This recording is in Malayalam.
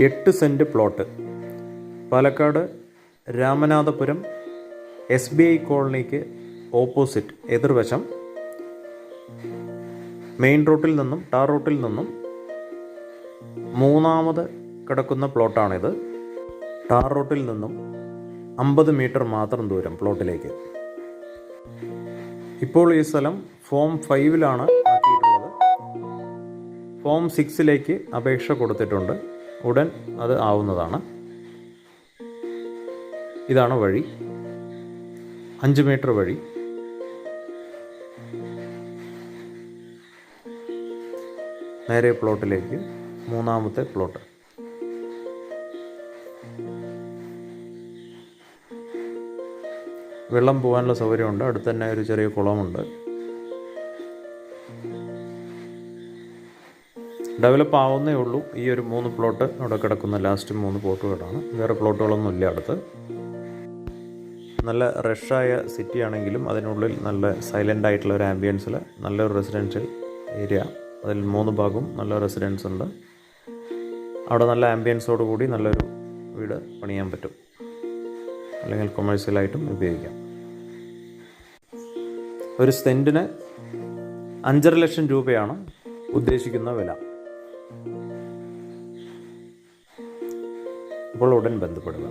8 cent plot, Palakkad Ramanathapuram SBI കോളനിക്ക് ഓപ്പോസിറ്റ് എതിർവശം, മെയിൻ റൂട്ടിൽ നിന്നും ടാർ റൂട്ടിൽ നിന്നും മൂന്നാമത് കിടക്കുന്ന പ്ലോട്ടാണിത്. ടാർ റൂട്ടിൽ നിന്നും 50 മീറ്റർ മാത്രം ദൂരം പ്ലോട്ടിലേക്ക്. ഇപ്പോൾ ഈ സ്ഥലം ഫോം 5-ലാണ് ആക്കിയിട്ടുള്ളത്. ഫോം 6-ലേക്ക് അപേക്ഷ കൊടുത്തിട്ടുണ്ട്. ഉടൻ അത് ആവുന്നതാണ്. ഇതാണ് വഴി, 5 മീറ്റർ വഴി. നേരെ പ്ലോട്ടിലേക്ക്, മൂന്നാമത്തെ പ്ലോട്ട്. വെള്ളം പോകാനുള്ള സൗകര്യമുണ്ട്. അടുത്ത് തന്നെ ഒരു ചെറിയ കുളമുണ്ട്. ഡെവലപ്പ് ആവുന്നേ ഉള്ളൂ. ഈ ഒരു 3 പ്ലോട്ട് അവിടെ കിടക്കുന്ന ലാസ്റ്റ് 3 പ്ലോട്ടുകളാണ്. വേറെ പ്ലോട്ടുകളൊന്നും ഇല്ല അടുത്ത്. നല്ല റഷായ സിറ്റി ആണെങ്കിലും അതിനുള്ളിൽ നല്ല സൈലൻ്റ് ആയിട്ടുള്ള ഒരു ആംബിയൻസിൽ നല്ലൊരു റെസിഡൻഷ്യൽ ഏരിയ. അതിൽ 3 ഭാഗവും നല്ല റെസിഡൻസ് ഉണ്ട്. അവിടെ നല്ല ആംബിയൻസോട് കൂടി നല്ലൊരു വീട് പണിയാൻ പറ്റും, അല്ലെങ്കിൽ കൊമേഴ്സ്യലായിട്ടും ഉപയോഗിക്കാം. ഒരു സെൻറ്റിന് 5.5 ലക്ഷം രൂപയാണ് ഉദ്ദേശിക്കുന്ന വില. അപ്പോൾ ഉടൻ ബന്ധപ്പെടുക.